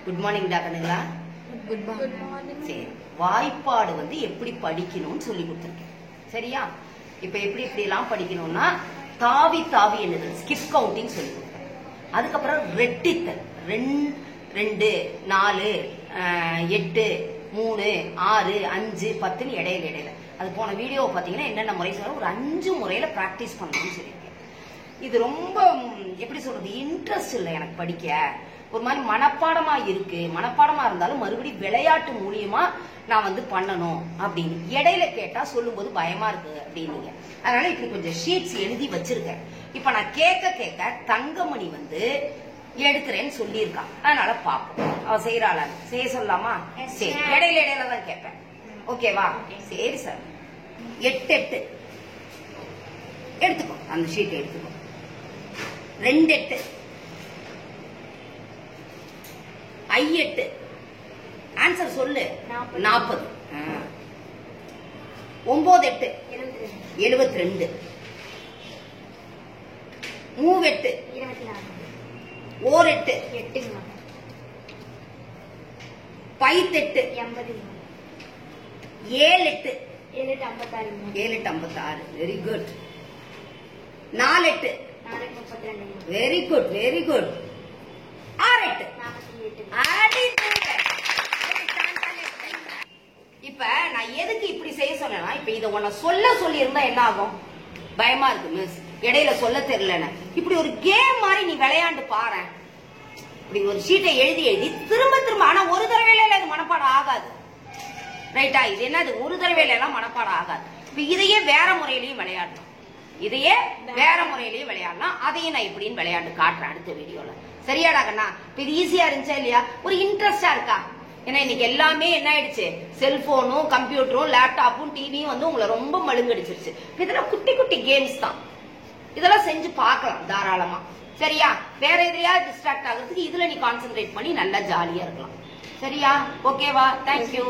Good morning டாக்டருங்களா. Good morning. சரி, வாய்ப்பாடு வந்து எப்படி படிக்கணும்னு சொல்லி கொடுத்துருக்கேன். சரியா? இப்ப எப்படி எல்லாம் படிக்கணும்னா தாவி தாவி என்னது ஸ்கிப் கவுண்டிங் சொல்லி கொடுத்தேன். அதுக்கப்புறம் ரெட்டித்தல் 2 4 8 3 6 5 10 இடையில அது போன வீடியோ பாத்தீங்கன்னா என்னென்ன முறை சொல்ல ஒரு 5 முறையில பிராக்டிஸ் பண்ணணும்னு சொல்லியிருக்கேன். இது ரொம்ப எப்படி சொல்றது இன்ட்ரெஸ்ட் இல்லை எனக்கு படிக்க, ஒரு மாதிரி மனப்பாடமா இருக்கு. மனப்பாடமா இருந்தாலும் மறுபடியும் விளையாட்டு மூலியமா நான் வந்து பண்ணணும் அப்படின்னு இடையில கேட்டா சொல்லும்போது பயமா இருக்கு அப்படின்னு. அதனால இப்படி கொஞ்சம் ஷீட்ஸ் எழுதி வச்சிருக்கேன். இப்ப நான் கேட்க தங்கமணி வந்து எடுக்கிறேன்னு சொல்லியிருக்கான். அதனால பாப்போம் அவ செய்யறாள. செய்ய சொல்லலாமா? சரி, இடையில தான் கேட்பேன். ஓகேவா? சரி சார். 8 எடுத்துக்கோ, அந்த ஷீட் எடுத்துக்கோ. 2 8 8 ஆன்சர் சொல்லு. 40. 9 8 72. 3 8 4 8 5 8 7 8 7 56. Very good. 4 8 very good very good. 6 8 இப்ப நான் எதுக்கு இப்படி செய்ய சொன்னேன்னா, இப்ப இத உன்ன சொல்லி இருந்தா என்ன ஆகும்? பயமா இருக்கு மிஸ், இடையில சொல்ல தெரியலன்னு. இப்படி ஒரு கேம் மாதிரி நீ விளையாண்டு பாரு. இப்படி ஒரு ஷீட்டை எழுதி திரும்ப ஆனா ஒரு தடவையில அது மனப்பாடம் ஆகாது. ரைட்டா? இது என்னது ஒரு தடவையில எல்லாம் மனப்பாடம் ஆகாது. இப்ப இதையே வேற முறையிலையும் விளையாடலாம். அதையும் நான் இப்படின்னு விளையாண்டு காட்டுறேன் அடுத்த வீடியோல. சரியாடா கண்ணா? இது ஈஸியா இருந்துச்சா இல்லையா? ஒரு இன்ட்ரெஸ்டா இருக்கா? ஏன்னா இன்னைக்கு எல்லாமே என்ன ஆயிடுச்சு, செல்போனும் கம்ப்யூட்டரும் லேப்டாப்பும் டிவியும் வந்து உங்களை ரொம்ப மழுங்கடிச்சிருச்சு. இதெல்லாம் குட்டி குட்டி கேம்ஸ் தான். இதெல்லாம் செஞ்சு பார்க்கலாம் தாராளமா. சரியா? வேற எதையா டிஸ்ட்ராக்ட் ஆகிறதுக்கு இதுல நீ கான்சென்ட்ரேட் பண்ணி நல்லா ஜாலியா இருக்கலாம். சரியா? ஓகேவா? தேங்க்யூ.